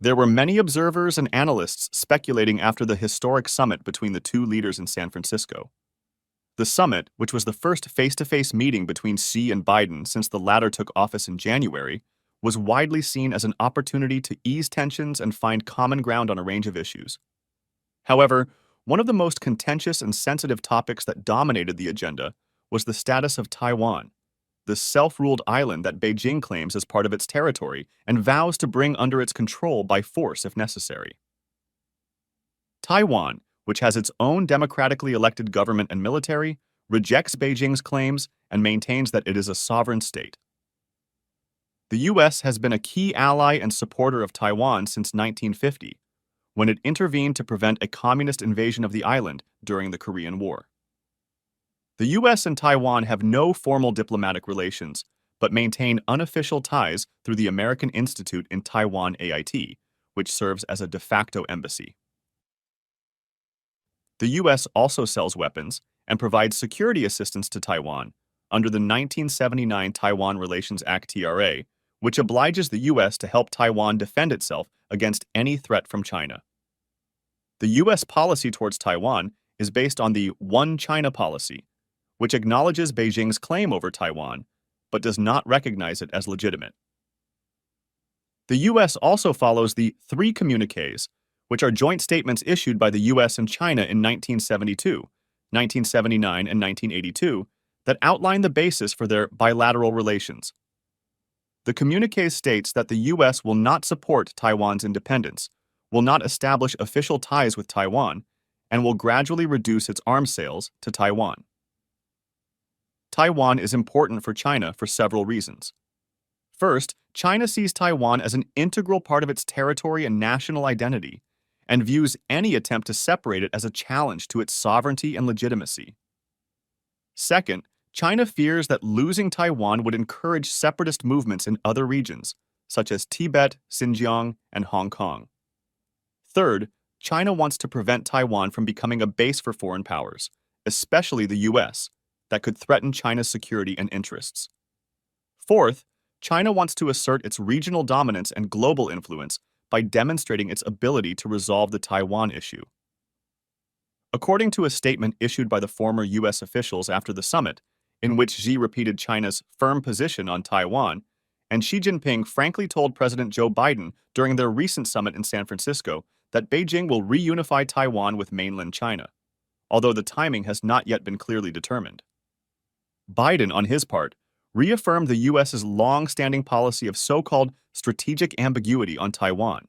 There were many observers and analysts speculating after the historic summit between the two leaders in San Francisco. The summit, which was the first face-to-face meeting between Xi and Biden since the latter took office in January, was widely seen as an opportunity to ease tensions and find common ground on a range of issues. However, one of the most contentious and sensitive topics that dominated the agenda was the status of Taiwan, the self-ruled island that Beijing claims as part of its territory and vows to bring under its control by force if necessary. Taiwan, which has its own democratically elected government and military, rejects Beijing's claims and maintains that it is a sovereign state. The U.S. has been a key ally and supporter of Taiwan since 1950, when it intervened to prevent a communist invasion of the island during the Korean War. The U.S. and Taiwan have no formal diplomatic relations, but maintain unofficial ties through the American Institute in Taiwan AIT, which serves as a de facto embassy. The U.S. also sells weapons and provides security assistance to Taiwan under the 1979 Taiwan Relations Act (TRA), which obliges the U.S. to help Taiwan defend itself against any threat from China. The U.S. policy towards Taiwan is based on the One China policy, which acknowledges Beijing's claim over Taiwan, but does not recognize it as legitimate. The U.S. also follows the three communiqués, which are joint statements issued by the U.S. and China in 1972, 1979, and 1982, that outline the basis for their bilateral relations. The communiqué states that the U.S. will not support Taiwan's independence, will not establish official ties with Taiwan, and will gradually reduce its arms sales to Taiwan. Taiwan is important for China for several reasons. First, China sees Taiwan as an integral part of its territory and national identity, and views any attempt to separate it as a challenge to its sovereignty and legitimacy. Second, China fears that losing Taiwan would encourage separatist movements in other regions, such as Tibet, Xinjiang, and Hong Kong. Third, China wants to prevent Taiwan from becoming a base for foreign powers, especially the U.S., that could threaten China's security and interests. Fourth, China wants to assert its regional dominance and global influence by demonstrating its ability to resolve the Taiwan issue. According to a statement issued by the former U.S. officials after the summit, in which Xi repeated China's firm position on Taiwan, and Xi Jinping frankly told President Joe Biden during their recent summit in San Francisco that Beijing will reunify Taiwan with mainland China, although the timing has not yet been clearly determined. Biden, on his part, reaffirmed the U.S.'s long-standing policy of so-called strategic ambiguity on Taiwan,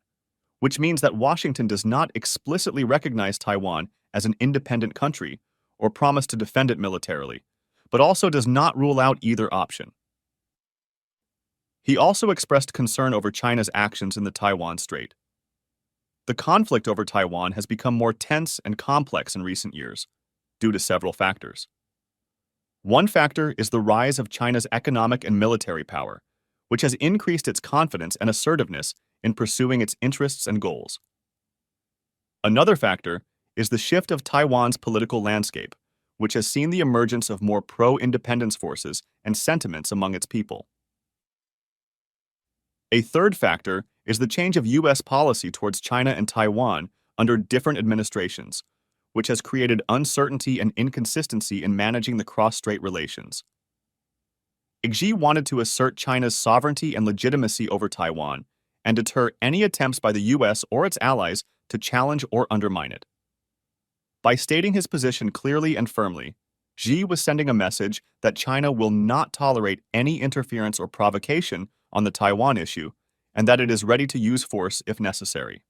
which means that Washington does not explicitly recognize Taiwan as an independent country or promise to defend it militarily, but also does not rule out either option. He also expressed concern over China's actions in the Taiwan Strait. The conflict over Taiwan has become more tense and complex in recent years, due to several factors. One factor is the rise of China's economic and military power, which has increased its confidence and assertiveness in pursuing its interests and goals. Another factor is the shift of Taiwan's political landscape, which has seen the emergence of more pro-independence forces and sentiments among its people. A third factor is the change of U.S. policy towards China and Taiwan under different administrations, which has created uncertainty and inconsistency in managing the cross-strait relations. Xi wanted to assert China's sovereignty and legitimacy over Taiwan and deter any attempts by the U.S. or its allies to challenge or undermine it. By stating his position clearly and firmly, Xi was sending a message that China will not tolerate any interference or provocation on the Taiwan issue, and that it is ready to use force if necessary.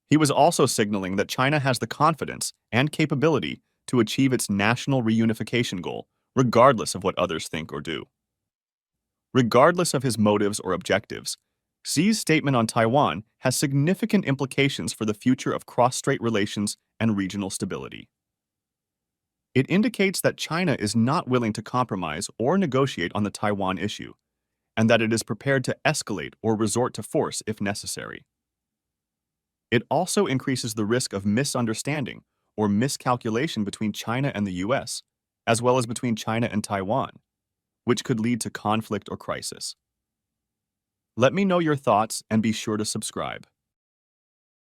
He was also signaling that China has the confidence and capability to achieve its national reunification goal, regardless of what others think or do. Regardless of his motives or objectives, Xi's statement on Taiwan has significant implications for the future of cross-strait relations and regional stability. It indicates that China is not willing to compromise or negotiate on the Taiwan issue, and that it is prepared to escalate or resort to force if necessary. It also increases the risk of misunderstanding or miscalculation between China and the U.S., as well as between China and Taiwan, which could lead to conflict or crisis. Let me know your thoughts and be sure to subscribe.